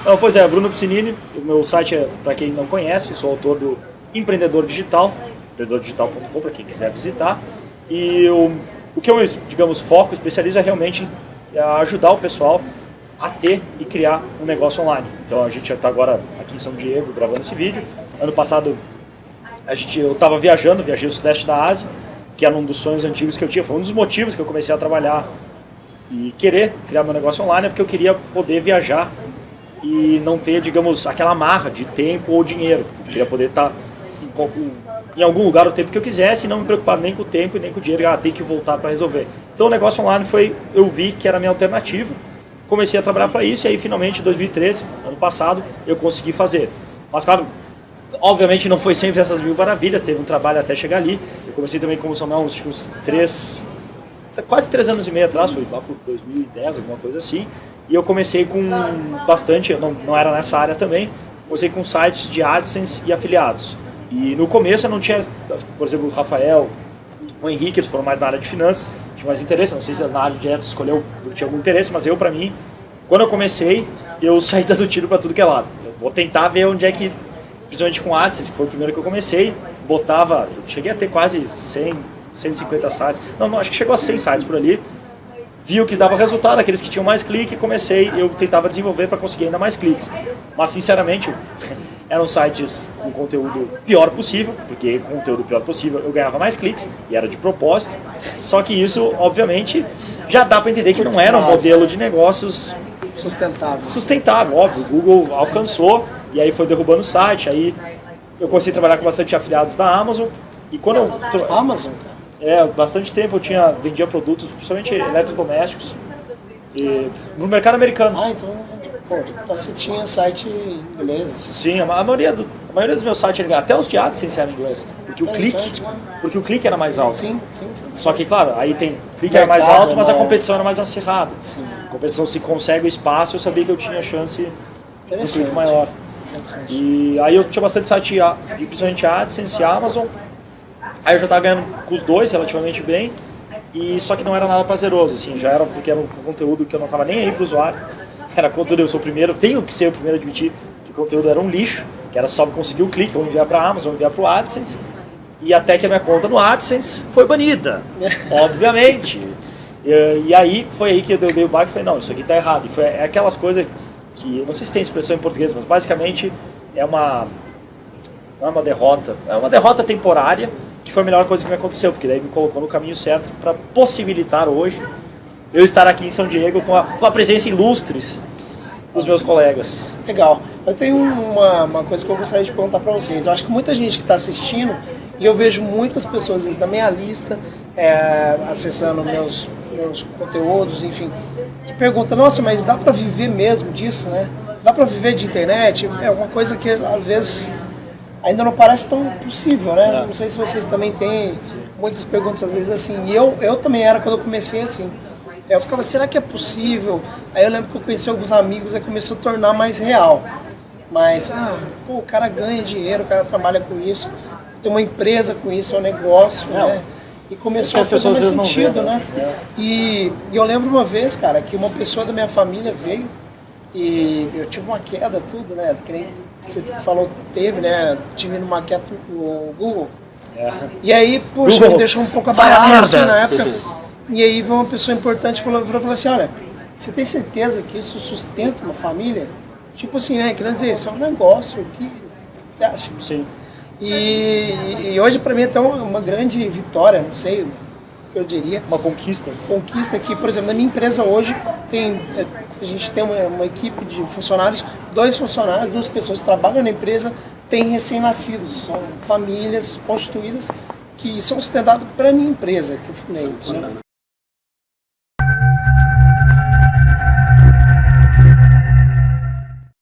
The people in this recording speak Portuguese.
Não, pois é, Bruno Piscinini, o meu site é, para quem não conhece, sou autor do Empreendedor Digital, empreendedordigital.com para quem quiser visitar. E o que eu, digamos, foco, especializo é realmente ajudar o pessoal a ter e criar um negócio online. Então a gente já está agora aqui em São Diego gravando esse vídeo. Ano passado eu estava viajei o sudeste da Ásia, que era um dos sonhos antigos que eu tinha, foi um dos motivos que eu comecei a trabalhar e querer criar meu negócio online, porque eu queria poder viajar e não ter, digamos, aquela amarra de tempo ou dinheiro. Eu queria poder estar em algum lugar o tempo que eu quisesse e não me preocupar nem com o tempo e nem com o dinheiro, tem que voltar para resolver. Então o negócio online eu vi que era a minha alternativa, comecei a trabalhar para isso e aí finalmente em 2013, ano passado, eu consegui fazer. Mas claro, obviamente não foi sempre essas mil maravilhas, teve um trabalho até chegar ali. Eu comecei também como quase 3 anos e meio atrás, foi lá por 2010, alguma coisa assim. E eu comecei com bastante, eu não era nessa área também, comecei com sites de AdSense e afiliados. E no começo eu não tinha, por exemplo, o Rafael, o Henrique, eles foram mais na área de finanças, tinha mais interesse, não sei se na área de AdSense escolheu, tinha algum interesse, mas pra mim, quando eu comecei, eu saí dando tiro pra tudo que é lado. Eu vou tentar ver onde é que, principalmente com AdSense, que foi o primeiro que eu comecei, eu cheguei a ter quase 100, 150 sites, não, acho que chegou a 100 sites por ali, vi o que dava resultado, aqueles que tinham mais clique, eu tentava desenvolver para conseguir ainda mais cliques. Mas, sinceramente, eram sites com conteúdo pior possível, porque com conteúdo pior possível eu ganhava mais cliques, e era de propósito. Só que isso, obviamente, já dá para entender que não era um modelo de negócios sustentável, óbvio. O Google alcançou, e aí foi derrubando o site, aí eu comecei a trabalhar com bastante afiliados da Amazon, e quando eu... Amazon, cara? Bastante tempo eu vendia produtos, principalmente eletrodomésticos, no mercado americano. Então você tinha site em inglês? Assim. Sim, a maioria dos meus sites, até os de AdSense eram em inglês, porque o clique era mais alto. Sim. Só que, claro, aí clique era mais alto, mas a competição era mais acirrada. Sim. A competição, se consegue o espaço, eu sabia que eu tinha chance de um clique maior. E aí eu tinha bastante site, principalmente AdSense e Amazon. Aí eu já estava ganhando com os dois relativamente bem, só que não era nada prazeroso, assim, porque era um conteúdo que eu não estava nem aí para o usuário. Era conteúdo, eu sou o primeiro, tenho que ser o primeiro a admitir que o conteúdo era um lixo, que era só conseguir o clique, ou enviar para a Amazon, ou enviar para o AdSense, e até que a minha conta no AdSense foi banida, obviamente. E aí foi aí que eu dei o baque e falei, não, isso aqui está errado. E é aquelas coisas que, eu não sei se tem expressão em português, mas basicamente não é uma derrota, é uma derrota temporária, que foi a melhor coisa que me aconteceu, porque daí me colocou no caminho certo para possibilitar hoje eu estar aqui em São Diego com a presença ilustre dos meus colegas. Legal. Eu tenho uma coisa que eu gostaria de perguntar para vocês. Eu acho que muita gente que está assistindo, e eu vejo muitas pessoas, às vezes, da minha lista, acessando meus conteúdos, enfim, que perguntam, nossa, mas dá para viver mesmo disso, né? Dá para viver de internet? É uma coisa que, às vezes, ainda não parece tão possível, né? Não sei se vocês também têm muitas perguntas, às vezes, assim. E eu também era quando eu comecei assim. Eu ficava, será que é possível? Aí eu lembro que eu conheci alguns amigos e começou a tornar mais real. Mas, o cara ganha dinheiro, o cara trabalha com isso, tem uma empresa com isso, é um negócio, né? E começou a fazer mais sentido, né? E eu lembro uma vez, cara, que uma pessoa da minha família veio e eu tive uma queda, tudo, né? Que nem você falou, teve, né? Tive uma queda no Google. E aí, poxa, me deixou um pouco abalado assim na época. E aí veio uma pessoa importante e falou assim, olha, você tem certeza que isso sustenta uma família? Tipo assim, né? Querendo dizer, isso é um negócio, o que você acha? Sim. E hoje pra mim é até uma grande vitória, não sei o que eu diria. Uma conquista. Conquista que, por exemplo, na minha empresa hoje, a gente tem uma equipe de funcionários, 2 funcionários, 2 pessoas que trabalham na empresa, têm recém-nascidos, são famílias constituídas que são sustentadas pela minha empresa que eu fundei.